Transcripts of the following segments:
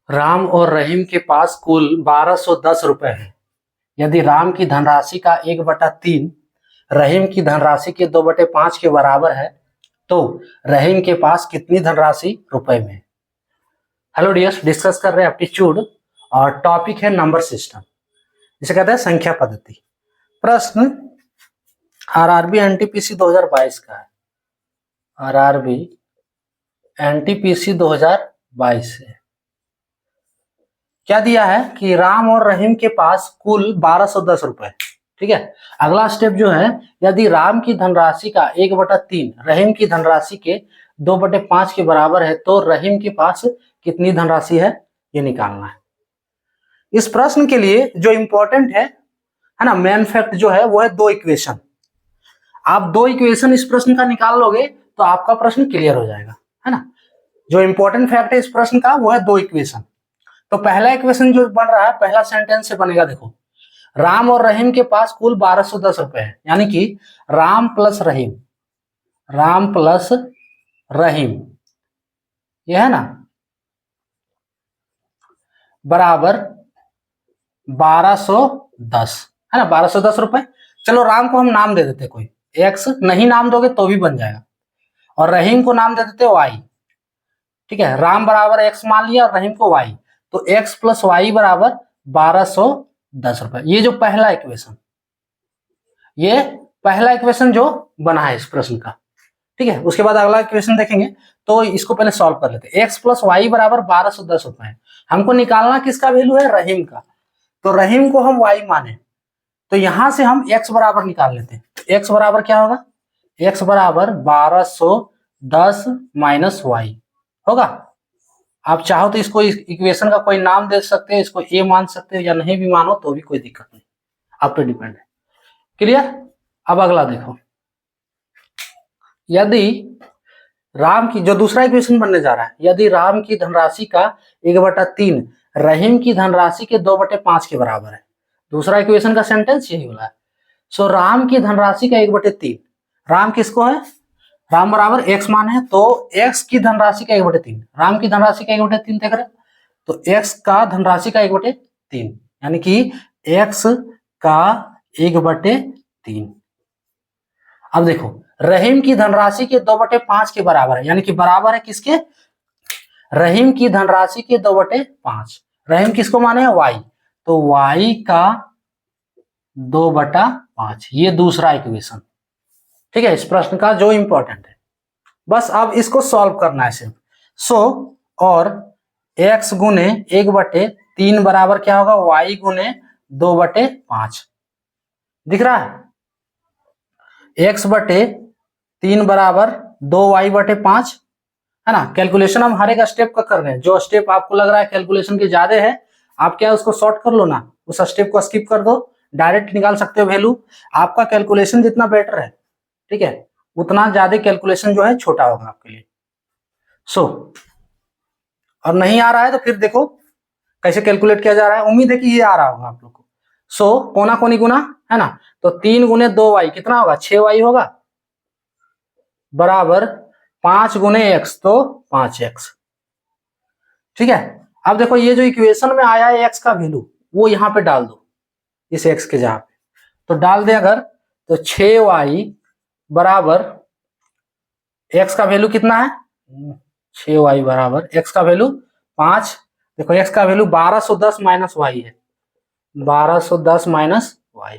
राम और रहीम के पास कुल 1210 रुपए है। यदि राम की धनराशि का 1/3 रहीम की धनराशि के 2/5 के बराबर है तो रहीम के पास कितनी धनराशि रुपए में है। हेलो डियर्स, डिस्कस कर रहे हैं एप्टीट्यूड और टॉपिक है नंबर सिस्टम, जिसे कहते हैं संख्या पद्धति। प्रश्न आरआरबी एनटीपीसी 2022 का है। आरआरबी एनटीपीसी 2022 है। क्या दिया है कि राम और रहीम के पास कुल 1210 रुपए। ठीक है, अगला स्टेप जो है, यदि राम की धनराशि का 1/3 रहीम की धनराशि के 2/5 के बराबर है तो रहीम के पास कितनी धनराशि है, ये निकालना है। इस प्रश्न के लिए जो इंपॉर्टेंट है ना, मेन फैक्ट जो है वो है दो इक्वेशन। आप दो इक्वेशन इस प्रश्न का निकाल लोगे तो आपका प्रश्न क्लियर हो जाएगा, है ना। जो इंपॉर्टेंट फैक्ट है इस प्रश्न का वो है दो इक्वेशन। तो पहला इक्वेशन जो बन रहा है, पहला सेंटेंस से बनेगा, देखो, राम और रहीम के पास कुल 1210 रुपए है, यानी कि राम प्लस रहीम, राम प्लस रहीम, यह है ना, बराबर 1210, है ना, 1210 रुपए। चलो राम को हम नाम दे देते, कोई एक्स, नहीं नाम दोगे तो भी बन जाएगा, और रहीम को नाम दे देते वाई। ठीक है, राम बराबर एक्स मान लिया और रहीम को वाई, तो एक्स प्लस वाई बराबर 1210 रुपए। ये जो पहला इक्वेशन, ये पहला इक्वेशन जो बना है इस प्रश्न का। ठीक है, उसके बाद अगला इक्वेशन देखेंगे, तो इसको पहले सॉल्व कर लेते हैं। एक्स प्लस वाई बराबर 1210 रुपए है। हमको निकालना किसका वैल्यू है, रहीम का। तो रहीम को हम वाई माने, तो यहां से हम एक्स बराबर निकाल लेते हैं। एक्स बराबर क्या होगा, एक्स बराबर 1210 माइनस वाई होगा। आप चाहो तो इसको इक्वेशन का कोई नाम दे सकते हैं, इसको ए मान सकते हो या नहीं भी मानो तो भी कोई दिक्कत नहीं, आप पे डिपेंड है। क्लियर। अब अगला देखो, यदि राम की, जो दूसरा इक्वेशन बनने जा रहा है, यदि राम की धनराशि का 1/3 रहीम की धनराशि के 2/5 के बराबर है। दूसरा इक्वेशन का सेंटेंस यही बोला है। सो राम की धनराशि का 1/3, राम किसको है, राम बराबर एक्स मान है, तो एक्स की धनराशि का 1/3, राम की धनराशि का 1/3 देख रहे, तो एक्स का धनराशि का 1/3, यानी कि एक्स का 1/3। अब देखो, रहीम की धनराशि के 2/5 के बराबर है, यानी कि बराबर है किसके, रहीम की धनराशि के 2/5। रहीम किसको माने हैं, वाई, तो वाई का 2/5, ये दूसरा इक्वेशन। ठीक है, इस प्रश्न का जो इंपॉर्टेंट है, बस अब इसको सॉल्व करना है सिर्फ। सो और x गुने 1/3 बराबर क्या होगा, y गुने 2/5। दिख रहा है, x/3 बराबर 2y/5, है ना। कैलकुलेशन हम हर एक स्टेप का कर रहे हैं, जो स्टेप आपको लग रहा है कैलकुलेशन के ज्यादा है, आप क्या उसको शॉर्ट कर लो ना, उस स्टेप को स्किप कर दो, डायरेक्ट निकाल सकते हो वैल्यू। आपका कैलकुलेशन जितना बेटर है, ठीक है, उतना ज्यादा कैलकुलेशन जो है छोटा होगा आपके लिए। सो और नहीं आ रहा है तो फिर देखो कैसे कैलकुलेट किया जा रहा है, उम्मीद है कि ये आ रहा होगा आप लोग को। सो कोना कोनी गुना, है ना, तो 3 गुने 2y कितना होगा, 6y होगा, बराबर 5 गुने x, तो 5x। ठीक है, अब देखो ये जो इक्वेशन में आया है x का वैल्यू, वो यहां पे डाल दो, इस x के जगह पे, तो डाल दे अगर, तो 6y बराबर x का वैल्यू कितना है, 6y बराबर x का वैल्यू 5। देखो x का वैल्यू 1210 माइनस वाई है, 1210 माइनस वाई।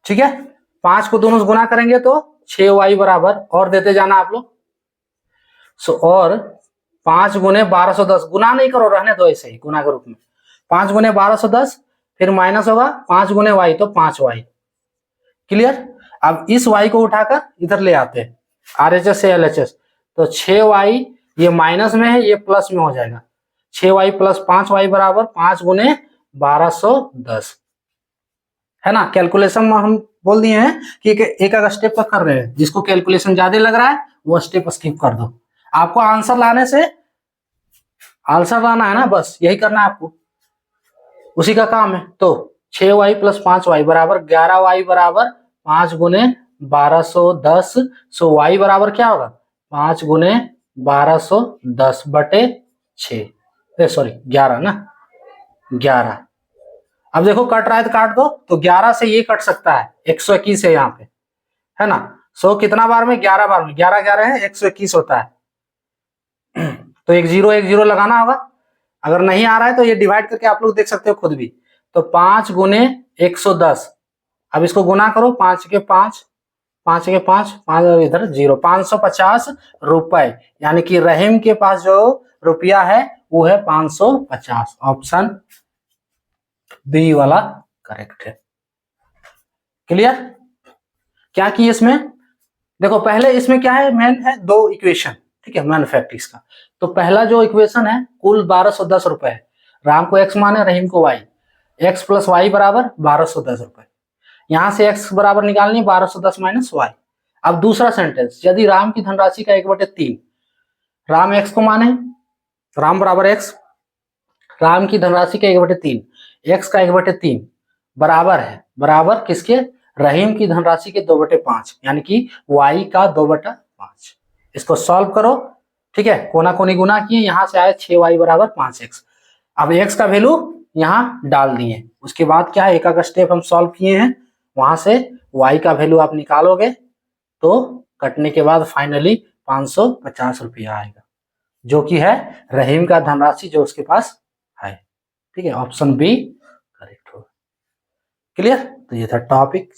ठीक है, 5 को दोनों से गुना करेंगे तो 6y बराबर, और देते जाना आप लोग। सो और 5 गुने 1210, गुना नहीं करो, रहने दो ऐसे ही गुना के रूप में, 5 गुने 1210, फिर माइनस होगा 5 गुने वाई, तो 5y। क्लियर। अब इस y को उठाकर इधर ले आते हैं, RHS से LHS, तो 6y ये माइनस में है, ये प्लस में हो जाएगा, 6y प्लस 5y बराबर 5 गुने 1210, है ना। कैलकुलेशन में हम बोल दिए हैं कि एक स्टेप का कर रहे हैं, जिसको कैलकुलेशन ज्यादा लग रहा है वो स्टेप स्किप कर दो। आपको आंसर लाने से, आंसर लाना है ना, बस यही करना है आपको, उसी का काम है। तो 6y प्लस 5y बराबर 11y बराबर 5 गुने 1210। सो y बराबर क्या होगा, 5 गुने 1210/6। सॉरी 11 ना, 11। अब देखो कट रहा है तो काट दो, तो 11 से ये कट सकता है, 121 है यहाँ पे, है ना। सो कितना बार में, 11 बार में, 11 11 है 121 होता है। तो एक जीरो लगाना होगा। अगर नहीं आ रहा है तो ये डिवाइड करके आप लोग देख सकते हो खुद भी। तो 5 गुने 110, अब इसको गुना करो, 5 के 5, 5 के 5, 5 इधर 0, 550 रुपए, यानी कि रहीम के पास जो रुपया है वो है 550। ऑप्शन बी वाला करेक्ट है। क्लियर? क्या की इसमें, देखो पहले इसमें क्या है, मेन है दो इक्वेशन, ठीक है, मेन फैक्ट इसका। तो पहला जो इक्वेशन है कुल 1210 रुपए है, राम को x माने रहीम को y, x प्लस वाई बराबर 1210 रुपए। यहां से x बराबर निकालनी 1210 माइनस वाई। अब दूसरा सेंटेंस, यदि राम की धनराशि का 1/3, राम x को माने, राम बराबर x, राम की धनराशि का 1/3, x का 1/3 बराबर है, बराबर किसके, रहीम की धनराशि के 2/5, यानी कि y का 2/5। इसको सॉल्व करो, ठीक है, कोना कोनी गुना किए, यहां से आए 6y बराबर 5x। अब x का वैल्यू यहां डाल दिए, उसके बाद क्या है, एक एक स्टेप हम सॉल्व किए हैं, वहां से y का वैल्यू आप निकालोगे तो कटने के बाद फाइनली 550 रुपया आएगा, जो कि है रहीम का धनराशि जो उसके पास है। ठीक है, ऑप्शन बी करेक्ट होगा। क्लियर? तो ये था टॉपिक।